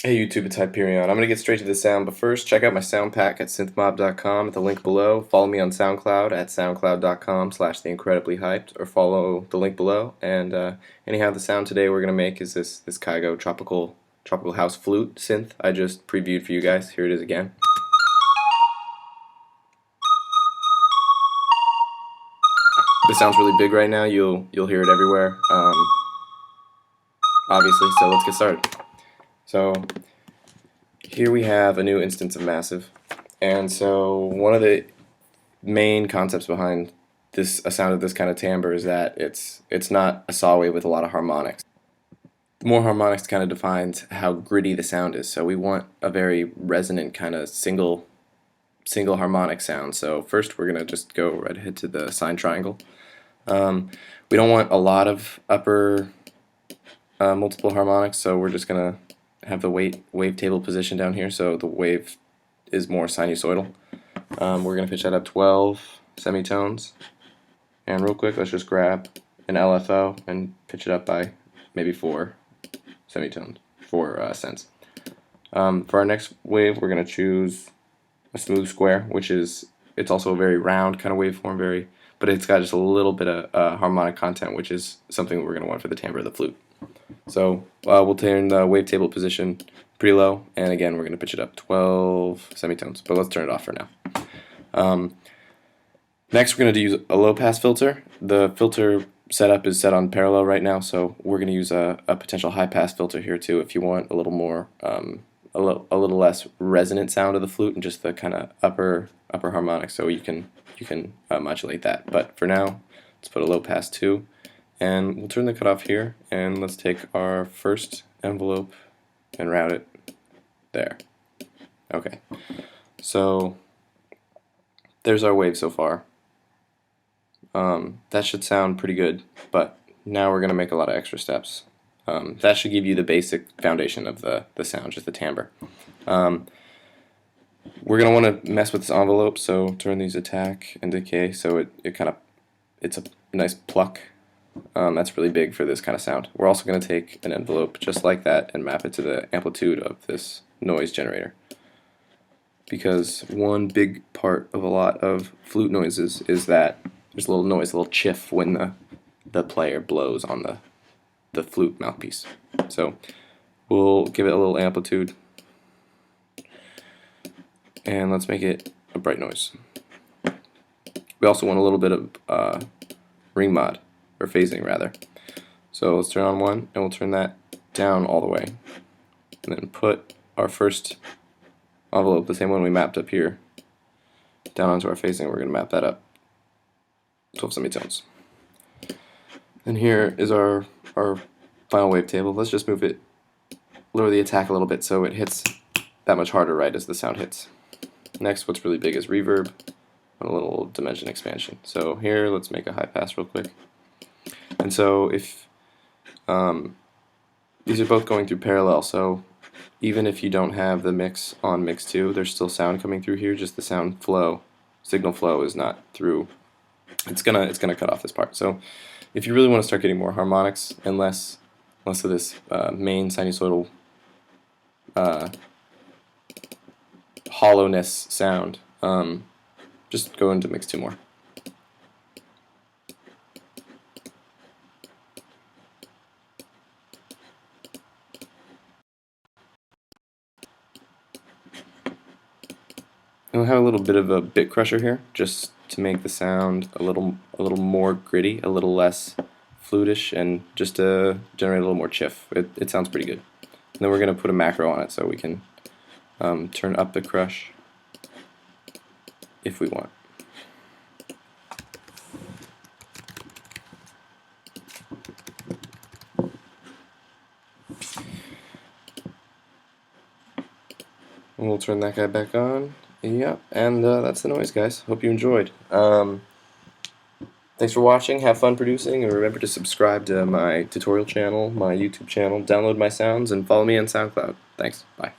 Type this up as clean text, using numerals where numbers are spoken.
Hey YouTube, it's Hyperion. I'm gonna get straight to the sound, but first check out my sound pack at synthmob.com at the link below. Follow me on SoundCloud at soundcloud.com/theincrediblyhyped, or follow the link below. And anyhow, the sound today we're gonna make is this Kygo tropical house flute synth I just previewed for you guys. Here it is again. This sounds really big right now. You'll hear it everywhere, obviously. So let's get started. So here we have a new instance of Massive, and so one of the main concepts behind a sound of this kind of timbre is that it's not a saw wave with a lot of harmonics. More harmonics kind of defines how gritty the sound is. So we want a very resonant kind of single harmonic sound. So first we're gonna just go right ahead to the sine triangle. We don't want a lot of upper multiple harmonics, so we're just gonna have the wavetable position down here, so the wave is more sinusoidal. We're going to pitch that up 12 semitones, and real quick let's just grab an LFO and pitch it up by maybe 4 semitones, 4 cents. For our next wave we're going to choose a smooth square, which is, it's also a very round kind of waveform, but it's got just a little bit of harmonic content, which is something we're going to want for the timbre of the flute. So we'll turn the wavetable position pretty low, and again we're going to pitch it up 12 semitones, but let's turn it off for now. Next we're going to use a low pass filter. The filter setup is set on parallel right now, so we're going to use a potential high pass filter here too if you want a little more, a little less resonant sound of the flute and just the kind of upper harmonic, so you can modulate that. But for now, let's put a low pass 2. And we'll turn the cutoff here, and let's take our first envelope and route it there. Okay, so there's our wave so far. That should sound pretty good, but now we're going to make a lot of extra steps. That should give you the basic foundation of the sound, just the timbre. We're going to want to mess with this envelope, so turn these attack and decay, so it's a nice pluck. That's really big for this kind of sound. We're also going to take an envelope just like that and map it to the amplitude of this noise generator. Because one big part of a lot of flute noises is that there's a little noise, a little chiff when the player blows on the flute mouthpiece. So we'll give it a little amplitude, and let's make it a bright noise. We also want a little bit of ring mod, or phasing rather. So let's turn on 1, and we'll turn that down all the way, and then put our first envelope, the same one we mapped up here, down onto our phasing. We're going to map that up 12 semitones. And here is our final wavetable. Let's just move it, lower the attack a little bit so it hits that much harder right as the sound hits. Next, what's really big is reverb and a little dimension expansion. So here, let's make a high pass real quick. And so if these are both going through parallel, so even if you don't have the mix on mix 2, there's still sound coming through here, just the sound flow, signal flow is not through. It's gonna cut off this part. So if you really want to start getting more harmonics and less of this main sinusoidal hollowness sound, just go into mix 2 more. And we'll have a little bit of a bit crusher here, just to make the sound a little more gritty, a little less flutish, and just to generate a little more chiff. It sounds pretty good. And then we're going to put a macro on it so we can turn up the crush if we want. And we'll turn that guy back on. Yep, and that's the noise, guys. Hope you enjoyed. Thanks for watching. Have fun producing, and remember to subscribe to my tutorial channel, my YouTube channel, download my sounds, and follow me on SoundCloud. Thanks. Bye.